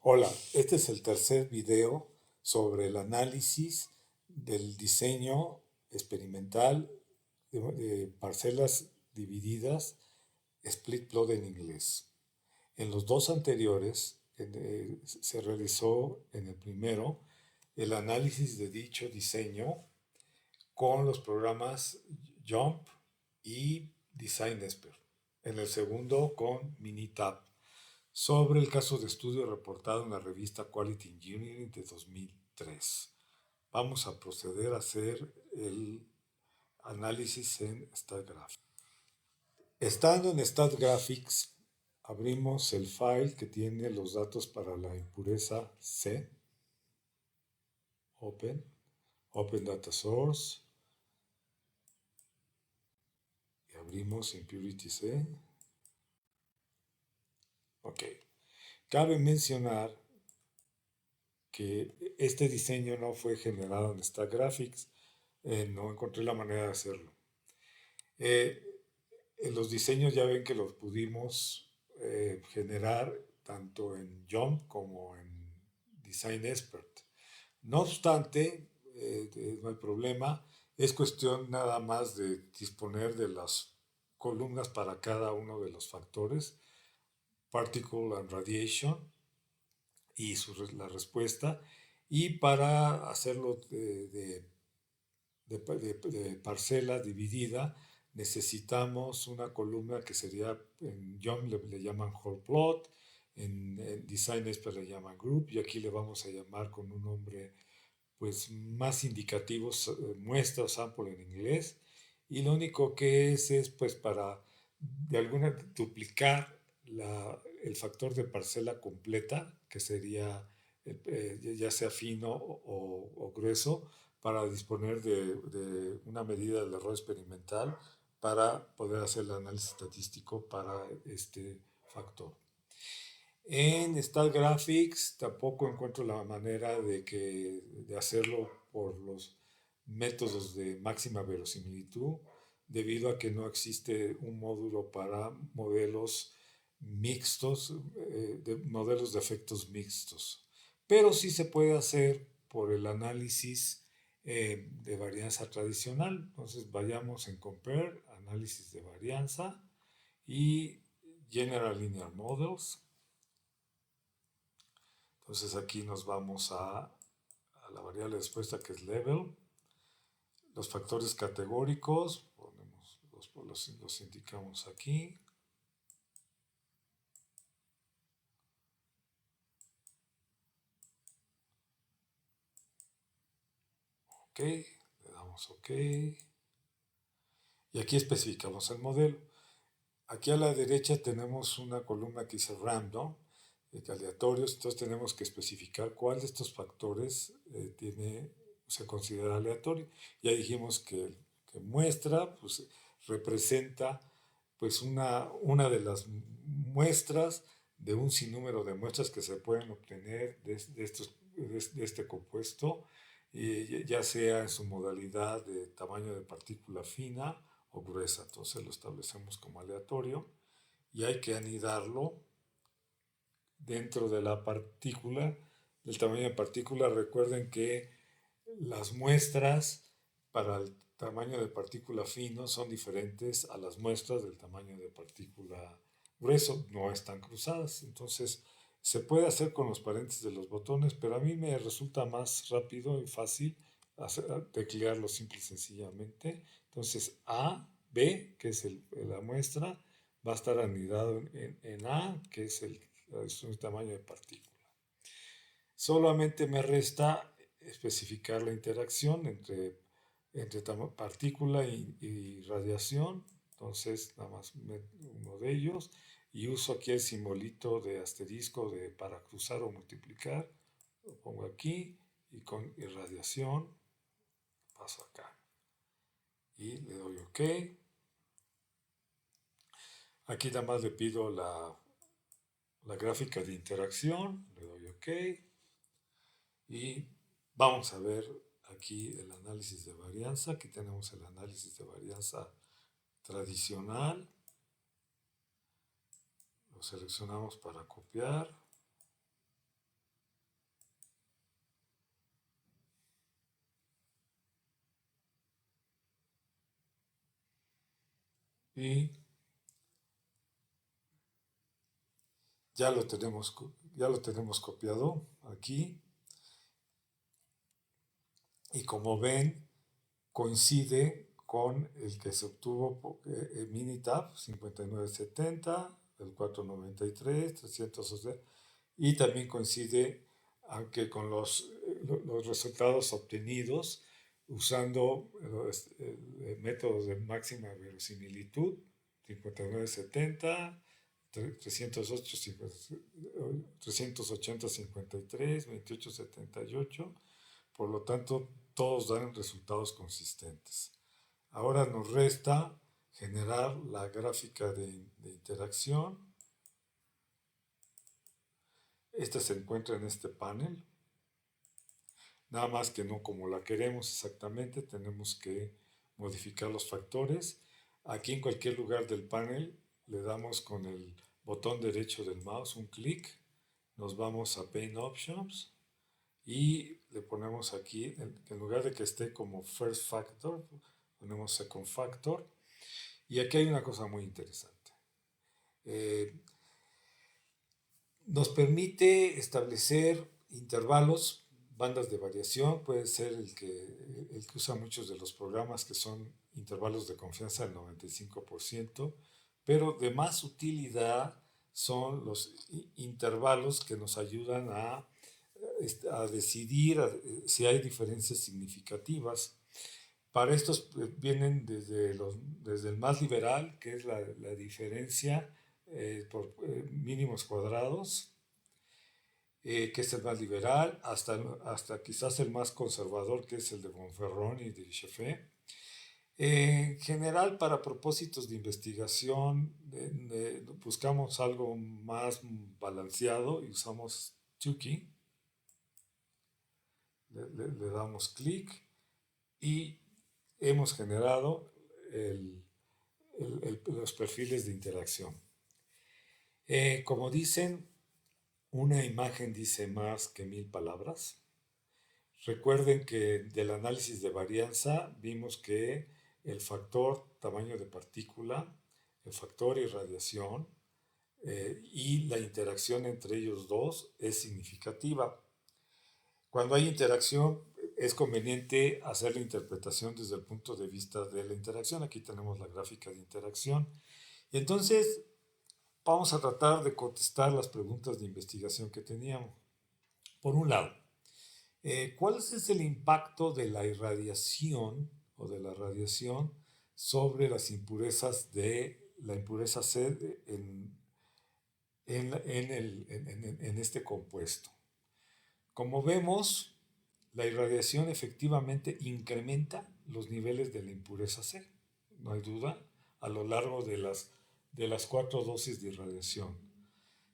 Hola, este es el tercer video sobre el análisis del diseño experimental de parcelas divididas, split plot en inglés. En los dos anteriores se realizó en el primero el análisis de dicho diseño con los programas Jump y Design Expert. En el segundo con Minitab sobre el caso de estudio reportado en la revista Quality Engineering de 2003. Vamos a proceder a hacer el análisis en StatGraphics. Estando en StatGraphics, abrimos el file que tiene los datos para la impureza C, Open Data Source, y abrimos Impurity C. Ok. Cabe mencionar que este diseño no fue generado en StatGraphics, no encontré la manera de hacerlo. En los diseños ya ven que los pudimos generar tanto en Jump como en Design Expert. No obstante, no hay problema, es cuestión nada más de disponer de las columnas para cada uno de los factores, Particle and Radiation, y la respuesta, y para hacerlo de parcela dividida necesitamos una columna que sería, en Jump le llaman whole plot, en Design Expert le llaman group, y aquí le vamos a llamar con un nombre pues más indicativo, muestra o sample en inglés, y lo único que es pues para de alguna duplicar el factor de parcela completa, que sería ya sea fino o grueso, para disponer de una medida del error experimental para poder hacer el análisis estadístico para este factor. En StatGraphics tampoco encuentro la manera de hacerlo por los métodos de máxima verosimilitud, debido a que no existe un módulo para modelos mixtos, modelos de efectos mixtos. Pero sí se puede hacer por el análisis de varianza tradicional. Entonces vayamos en Compare, análisis de varianza y General Linear Models. Entonces aquí nos vamos a la variable de respuesta, que es level. Los factores categóricos, los indicamos aquí. Ok, le damos ok. Y aquí especificamos el modelo. Aquí a la derecha tenemos una columna que dice random, aleatorios, entonces tenemos que especificar cuál de estos factores se considera aleatorio. Ya dijimos que muestra pues, representa pues una de las muestras de un sinnúmero de muestras que se pueden obtener de este compuesto, ya sea en su modalidad de tamaño de partícula fina o gruesa. Entonces lo establecemos como aleatorio y hay que anidarlo dentro de la partícula, del tamaño de partícula. Recuerden que las muestras para el tamaño de partícula fino son diferentes a las muestras del tamaño de partícula grueso, no están cruzadas. Entonces se puede hacer con los paréntesis de los botones, pero a mí me resulta más rápido y fácil teclearlo simple y sencillamente. Entonces A, B, que es la muestra, va a estar anidado en A, que es el tamaño de partícula. Solamente me resta especificar la interacción entre partícula y radiación. Entonces, nada más uno de ellos. Y uso aquí el simbolito de asterisco para cruzar o multiplicar. Lo pongo aquí y con irradiación paso acá. Y le doy OK. Aquí nada más le pido la gráfica de interacción. Le doy OK. Y vamos a ver aquí el análisis de varianza. Aquí tenemos el análisis de varianza tradicional. Lo seleccionamos para copiar. y ya lo tenemos copiado aquí. Y como ven, coincide con el que se obtuvo en Minitab 5970, el 493, 311, y también coincide, aunque con los resultados obtenidos usando el método de máxima verosimilitud, 5970, 308, 380, 53, 28, 78. Por lo tanto, todos dan resultados consistentes. Ahora nos resta generar la gráfica de interacción. Esta se encuentra en este panel. Nada más que no como la queremos exactamente, tenemos que modificar los factores. Aquí en cualquier lugar del panel le damos con el botón derecho del mouse un clic. Nos vamos a Paint Options y le ponemos aquí, en lugar de que esté como First Factor, ponemos Second Factor. Y aquí hay una cosa muy interesante. Nos permite establecer intervalos, bandas de variación, puede ser el que usa muchos de los programas, que son intervalos de confianza del 95%, pero de más utilidad son los intervalos que nos ayudan a decidir si hay diferencias significativas. Para estos vienen desde el más liberal, que es la diferencia por mínimos cuadrados, que es el más liberal, hasta quizás el más conservador, que es el de Bonferrón y de Richefeu. En general, para propósitos de investigación, buscamos algo más balanceado y usamos Tukey. Le damos clic y hemos generado los perfiles de interacción. Como dicen, una imagen dice más que 1000 palabras. Recuerden que del análisis de varianza vimos que el factor tamaño de partícula, el factor irradiación y la interacción entre ellos dos es significativa. Cuando hay interacción es conveniente hacer la interpretación desde el punto de vista de la interacción. Aquí tenemos la gráfica de interacción. Y entonces vamos a tratar de contestar las preguntas de investigación que teníamos. Por un lado, ¿cuál es el impacto de la irradiación o de la radiación sobre las impurezas de la impureza C en este compuesto? Como vemos, la irradiación efectivamente incrementa los niveles de la impureza C, no hay duda, a lo largo de las 4 dosis de irradiación.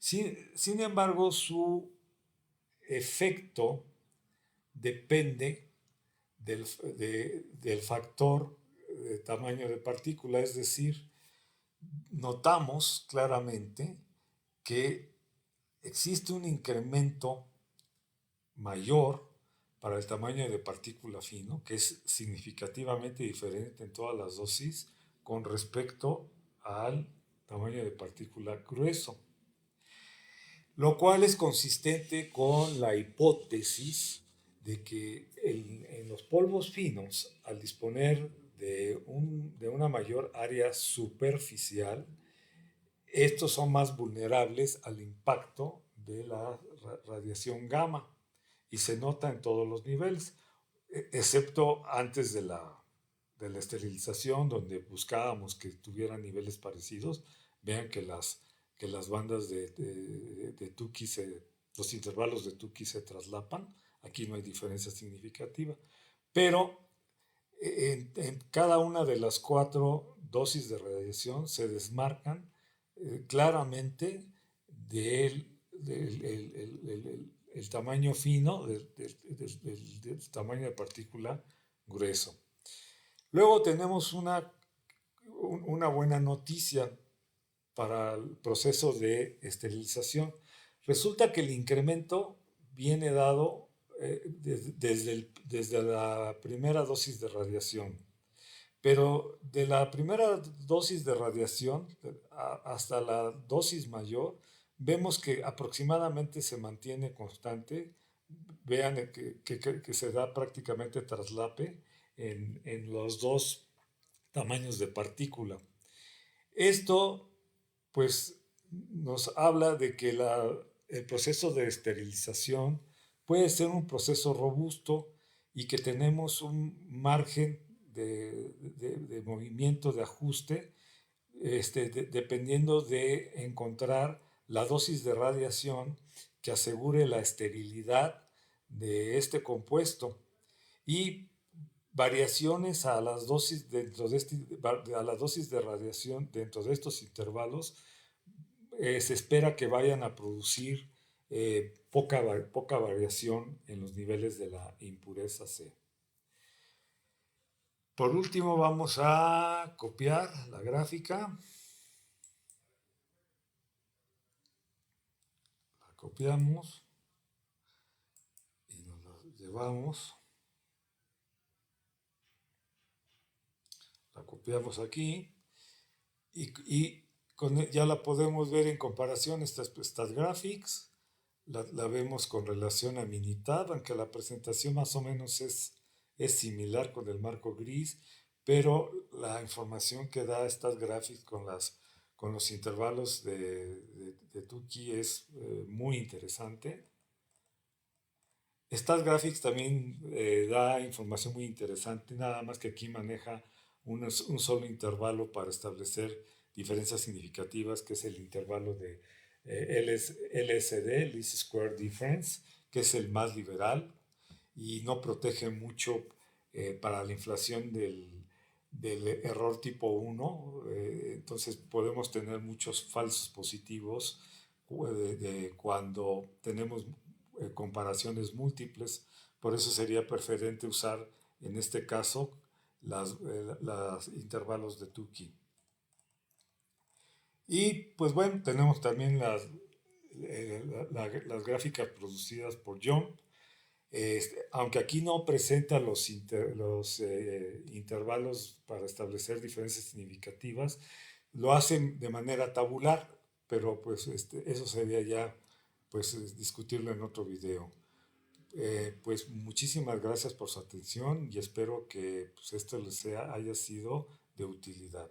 Sin embargo, su efecto depende del factor de tamaño de partícula, es decir, notamos claramente que existe un incremento mayor para el tamaño de partícula fino, que es significativamente diferente en todas las dosis con respecto al tamaño de partícula grueso, lo cual es consistente con la hipótesis de que en los polvos finos, al disponer de una mayor área superficial, estos son más vulnerables al impacto de la radiación gamma y se nota en todos los niveles, excepto antes de la esterilización, donde buscábamos que tuvieran niveles parecidos. Vean que las bandas de Tukey, los intervalos de Tukey se traslapan. Aquí no hay diferencia significativa. Pero en cada una de las 4 dosis de radiación se desmarcan claramente del el tamaño fino, del tamaño de partícula grueso. Luego tenemos una buena noticia para el proceso de esterilización. Resulta que el incremento viene dado desde la primera dosis de radiación, Pero de la primera dosis de radiación hasta la dosis mayor, vemos que aproximadamente se mantiene constante. Vean que se da prácticamente traslape en los dos tamaños de partícula. Esto, pues, nos habla de que el proceso de esterilización puede ser un proceso robusto y que tenemos un margen de movimiento, de ajuste, dependiendo de encontrar la dosis de radiación que asegure la esterilidad de este compuesto y variaciones a las dosis a la dosis de radiación dentro de estos intervalos se espera que vayan a producir poca variación en los niveles de la impureza C. Por último vamos a copiar la gráfica. La copiamos y nos la llevamos. La copiamos aquí y ya la podemos ver en comparación estas graphics. La vemos con relación a Minitab, aunque la presentación más o menos es similar con el marco gris, pero la información que da estas graphics con los intervalos de Tukey es muy interesante. Estas graphics también da información muy interesante, nada más que aquí maneja un solo intervalo para establecer diferencias significativas, que es el intervalo de LSD, Least Square Difference, que es el más liberal y no protege mucho para la inflación del error tipo 1. Entonces podemos tener muchos falsos positivos cuando tenemos comparaciones múltiples. Por eso sería preferente usar en este caso los intervalos de Tukey. Y pues bueno, tenemos también las gráficas producidas por John. Aunque aquí no presenta los intervalos para establecer diferencias significativas, lo hacen de manera tabular, pero pues eso sería ya pues discutirlo en otro video. Pues muchísimas gracias por su atención y espero que pues, esto les haya sido de utilidad.